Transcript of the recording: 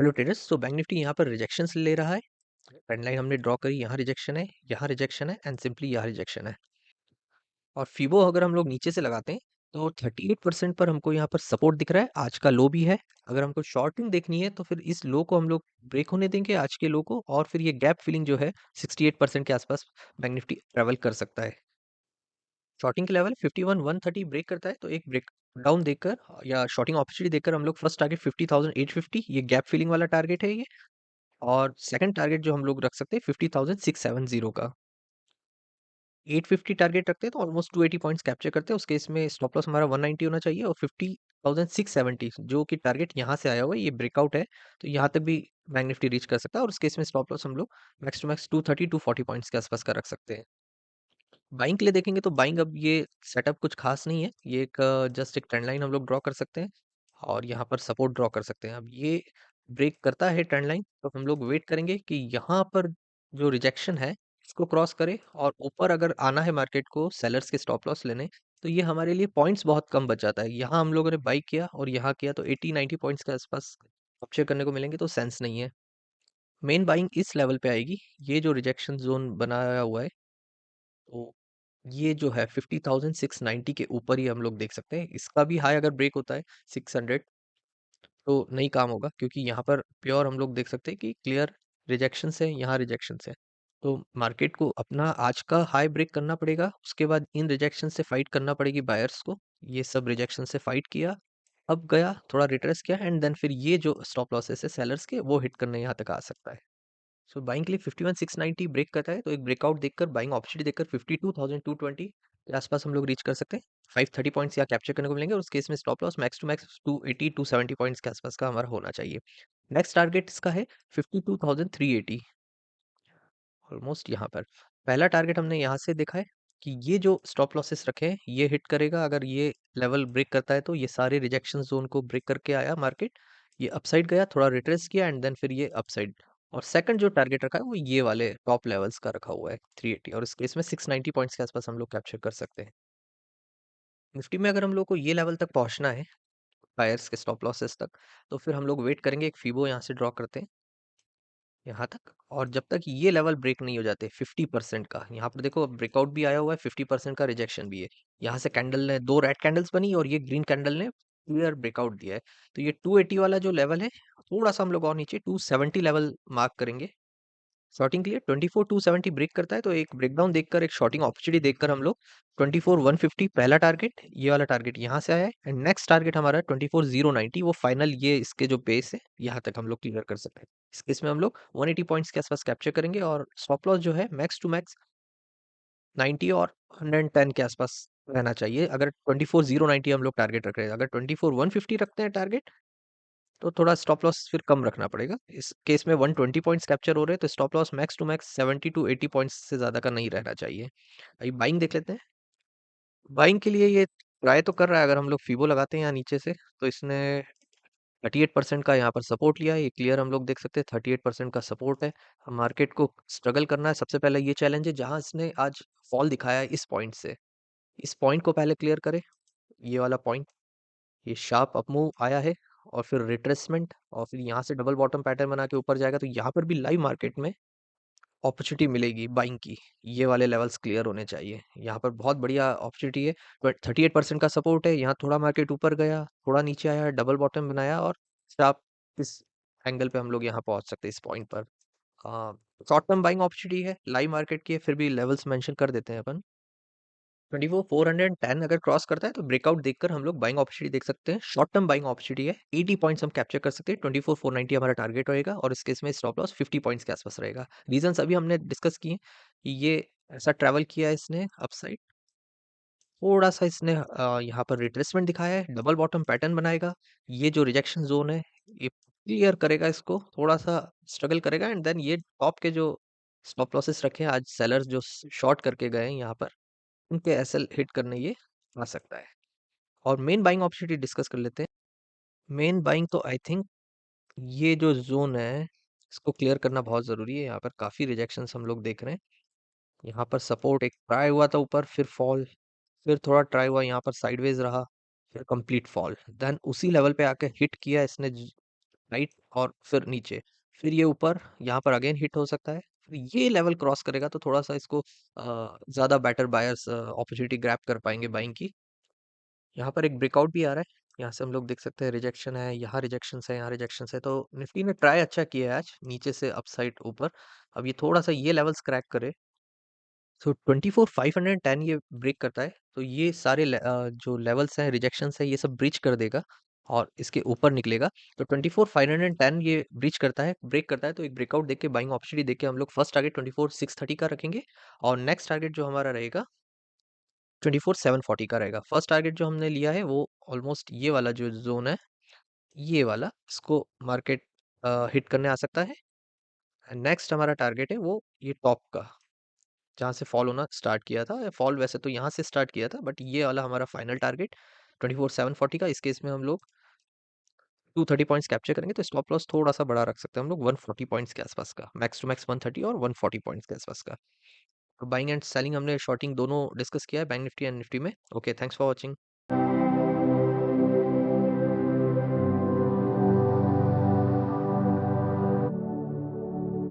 Hello traders. तो bank Nifty यहाँ पर रिजेक्शंस ले रहा है। ट्रेंड लाइन हमने ड्रॉ करी, यहाँ रिजेक्शन है, यहाँ रिजेक्शन है एंड सिंपली यहाँ रिजेक्शन है। और फिबो अगर हम लोग नीचे से लगाते हैं तो 38% पर हमको यहाँ पर सपोर्ट दिख रहा है, आज का लो भी है। अगर हमको शॉर्टिंग देखनी है तो फिर इस लो को हम लोग ब्रेक होने देंगे, आज के लो को, और फिर ये गैप फिलिंग जो है 68% के आसपास बैंक निफ्टी ट्रेवल कर सकता है। शॉर्टिंग के लेवल 51,130 ब्रेक करता है तो एक ब्रेक डाउन देकर या शॉर्टिंग अपॉर्चुनिटी देकर हम लोग फर्स्ट टारगेट 50,850, ये गैप फिलिंग वाला टारगेट है ये। और सेकंड टारगेट जो हम लोग रख सकते हैं 50,670 का। 850 टारगेट रखते हैं तो ऑलमोस्ट 280 पॉइंट्स कैप्चर करते हैं। उस केस में स्टॉप लॉस हमारा 190 होना चाहिए और 50,670 जो कि टारगेट यहाँ से आया हुआ है, ये ब्रेकआउट है तो यहाँ तक भी बैंक निफ्टी रीच कर सकता है। और उस केस में स्टॉप लॉस हम लोग max to max 230 to 40 points के आसपास का रख सकते हैं। बाइंग के लिए देखेंगे तो बाइंग अब ये सेटअप कुछ खास नहीं है, ये एक जस्ट एक ट्रेंड लाइन हम लोग ड्रॉ कर सकते हैं और यहाँ पर सपोर्ट ड्रॉ कर सकते हैं। अब ये ब्रेक करता है ट्रेंड लाइन तो हम लोग वेट करेंगे कि यहाँ पर जो रिजेक्शन है इसको क्रॉस करे और ऊपर अगर आना है मार्केट को सेलर्स के स्टॉप लॉस लेने, तो ये हमारे लिए पॉइंट्स बहुत कम बच जाता है। यहाँ हम लोगों ने बाई किया और यहाँ किया तो 80-90 पॉइंट्स के आसपास कैप्चर करने को मिलेंगे, तो सेंस नहीं है। मेन बाइंग इस लेवल पे आएगी, ये जो रिजेक्शन जोन बनाया हुआ है तो ये जो है 50,690 के ऊपर ही हम लोग देख सकते हैं। इसका भी हाई अगर ब्रेक होता है 600 तो नहीं काम होगा, क्योंकि यहाँ पर प्योर हम लोग देख सकते हैं कि क्लियर रिजेक्शन है, यहाँ रिजेक्शन है। तो मार्केट को अपना आज का हाई ब्रेक करना पड़ेगा, उसके बाद इन रिजेक्शन से फाइट करना पड़ेगी बायर्स को। ये सब रिजेक्शन से फाइट किया, अब गया थोड़ा रिट्रेस किया एंड देन फिर ये जो स्टॉप लॉसेस है सेलर्स के वो हिट करने यहाँ तक आ सकता है। सो बाइंग के लिए 51,690 ब्रेक करता है तो एक ब्रेकआउट देखकर बाइंग अपॉर्चुनिटी देखकर 52,220 के आसपास हम लोग रीच कर सकते हैं। 530 पॉइंट्स यहाँ कैप्चर करने को मिलेंगे और उस केस में stop loss max to max 280-270 points के आसपास का हमारा होना चाहिए। नेक्स्ट टारगेट इसका है 52,380, ऑलमोस्ट यहाँ पर। पहला टारगेट हमने यहाँ से देखा है कि ये जो स्टॉप लॉसेस रखे हैं ये हिट करेगा, अगर ये लेवल ब्रेक करता है तो ये सारे रिजेक्शन जोन को ब्रेक करके आया मार्केट, ये अपसाइड गया, थोड़ा रिट्रेस किया एंड देन फिर ये अपसाइड। और सेकंड जो टारगेट रखा है वो ये वाले टॉप लेवल्स का रखा हुआ है 380, और इस केस में 690 पॉइंट्स के आसपास हम लोग कैप्चर कर सकते हैं। निफ्टी में अगर हम लोग को ये लेवल तक पहुंचना है बायर्स के स्टॉप लॉसेस तक, तो फिर हम लोग वेट करेंगे, एक फीबो यहाँ से ड्रॉ करते हैं यहाँ तक, और जब तक ये लेवल ब्रेक नहीं हो जाते 50% का, यहाँ पर देखो ब्रेकआउट भी आया हुआ है, 50% का रिजेक्शन भी है। यहाँ से कैंडल ने दो रेड कैंडल्स बनी और ये ग्रीन कैंडल ने क्लियर ब्रेकआउट दिया है। तो ये 280 वाला जो लेवल है, थोड़ा सा हम लोग और नीचे 270 लेवल मार्क करेंगे शॉर्टिंग के लिए। 24,270 ब्रेक करता है तो एक ब्रेकडाउन देखकर, एक शॉर्टिंग अपॉर्चुनिटी देखकर हम लोग 24,150 पहला टारगेट, ये वाला टारगेट यहाँ से आया है एंड नेक्स्ट टारगेट हमारा 24,090, वो फाइनल ये इसके जो बेस है यहाँ तक हम लोग क्लियर कर सकते हैं। इस केस में हम लोग 180 पॉइंट्स के आसपास कैप्चर करेंगे और स्टॉप लॉस जो है मैक्स टू मैक्स 90 और 110 के आसपास रहना चाहिए। अगर 24,090 हम लोग टारगेट रख रहे हैं, अगर 24,150 रखते हैं टारगेट तो थोड़ा स्टॉप लॉस फिर कम रखना पड़ेगा। इस केस में 120 पॉइंट्स कैप्चर हो रहे हैं तो stop loss max to max 70 to 80 points से ज़्यादा का नहीं रहना चाहिए। अभी बाइंग देख लेते हैं। बाइंग के लिए ये ट्राई तो कर रहा है, अगर हम लोग फीबो लगाते हैं यहाँ नीचे से तो इसने 38% का यहाँ पर सपोर्ट लिया है, ये क्लियर हम लोग देख सकते हैं 38% का सपोर्ट है। हम मार्केट को स्ट्रगल करना है, सबसे पहले ये चैलेंज है जहाँ इसने आज फॉल दिखाया है इस पॉइंट से, इस पॉइंट को पहले क्लियर करे। ये वाला पॉइंट, ये शार्प अप मूव आया है और फिर रिट्रेसमेंट और फिर यहाँ से डबल बॉटम पैटर्न बना के ऊपर जाएगा, तो यहाँ पर भी लाइव मार्केट में अपॉर्चुनिटी मिलेगी बाइंग की। ये वाले लेवल्स क्लियर होने चाहिए, यहाँ पर बहुत बढ़िया अपॉर्चुनिटी है। 38% का सपोर्ट है, यहाँ थोड़ा मार्केट ऊपर गया, थोड़ा नीचे आया, डबल बॉटम बनाया और शार्प इस एंगल पे हम लोग यहाँ पहुंच सकते हैं इस पॉइंट पर। शॉर्ट टर्म बाइंग अपॉर्चुनिटी है, लाइव मार्केट की है, फिर भी लेवल्स मेंशन कर देते हैं अपन। 24,410 अगर क्रॉस करता है तो ब्रेकआउट देखकर हम लोग बाइंग अपॉर्चुनिटी देख सकते हैं। शॉर्ट टर्म बाइंग अपॉर्चुनिटी है, 80 पॉइंट्स हम कैप्चर कर सकते हैं। 24,490 हमारा टारगेट रहेगा और इस केस में स्टॉप लॉस 50 पॉइंट्स के आसपास रहेगा। रीजंस अभी हमने डिस्कस किए कि ये ऐसा ट्रैवल किया है इसने अपसाइड, थोड़ा सा इसने यहाँ पर रिट्रेसमेंट दिखाया है, डबल बॉटम पैटर्न बनाएगा, ये जो रिजेक्शन जोन है ये क्लियर करेगा, इसको थोड़ा सा स्ट्रगल करेगा एंड देन ये टॉप के जो स्टॉप लॉसेस रखे हैं आज सेलर्स जो शॉर्ट करके गए हैं यहाँ पर, उनके एसएल हिट करने ये आ सकता है। और मेन बाइंग अपॉर्चुनिटी डिस्कस कर लेते हैं। मेन बाइंग तो आई थिंक ये जो जोन है इसको क्लियर करना बहुत ज़रूरी है। यहाँ पर काफ़ी रिजेक्शंस हम लोग देख रहे हैं। यहाँ पर सपोर्ट एक ट्राई हुआ था ऊपर, फिर फॉल, फिर थोड़ा ट्राई हुआ, यहाँ पर साइडवेज रहा, फिर कंप्लीट फॉल, देन उसी लेवल पे आके हिट किया इसने राइट, और फिर नीचे, फिर ये ऊपर यहाँ पर अगेन हिट हो सकता है। फिर ये लेवल क्रॉस करेगा तो थोड़ा सा इसको ज्यादा बेटर बायर्स अपॉर्चुनिटी ग्रैब कर पाएंगे बाइंग की। यहाँ पर एक ब्रेकआउट भी आ रहा है, यहाँ से हम लोग देख सकते हैं रिजेक्शन है, यहाँ रिजेक्शन है, यहाँ रिजेक्शन है। तो निफ्टी ने ट्राई अच्छा किया है आज नीचे से अपसाइड ऊपर। अब ये थोड़ा सा ये लेवल्स क्रैक करे तो 24,510 ये ब्रेक करता है तो ये सारे जो लेवल्स हैं, रिजेक्शंस है, ये सब ब्रीच कर देगा और इसके ऊपर निकलेगा। तो 24,510 ये ब्रीच करता है, ब्रेक करता है, तो एक ब्रेकआउट देख के, बाइंग अपॉर्चुनिटी देख के हम लोग फर्स्ट टारगेट 24,630 का रखेंगे और नेक्स्ट टारगेट जो हमारा रहेगा 24,740 का रहेगा। फर्स्ट टारगेट जो हमने लिया है वो ऑलमोस्ट ये वाला जो जोन है, ये वाला, इसको मार्केट हिट करने आ सकता है। नेक्स्ट हमारा टारगेट है वो ये टॉप का, जहाँ से फॉल होना स्टार्ट किया था। फॉल वैसे तो यहाँ से स्टार्ट किया था, बट ये वाला हमारा फाइनल टारगेट 24,740 का। इस केस में हम लोग 230 पॉइंट्स कैप्चर करेंगे, तो स्टॉप लॉस थोड़ा सा बड़ा रख सकते हैं हम लोग 140 पॉइंट्स के आसपास का, मैक्स टू मैक्स 130 और 140 पॉइंट्स के आसपास का। तो बाइंग एंड सेलिंग हमने शॉर्टिंग दोनों डिस्कस किया है बैंक निफ्टी एंड निफ्टी में। Okay, thanks for watching.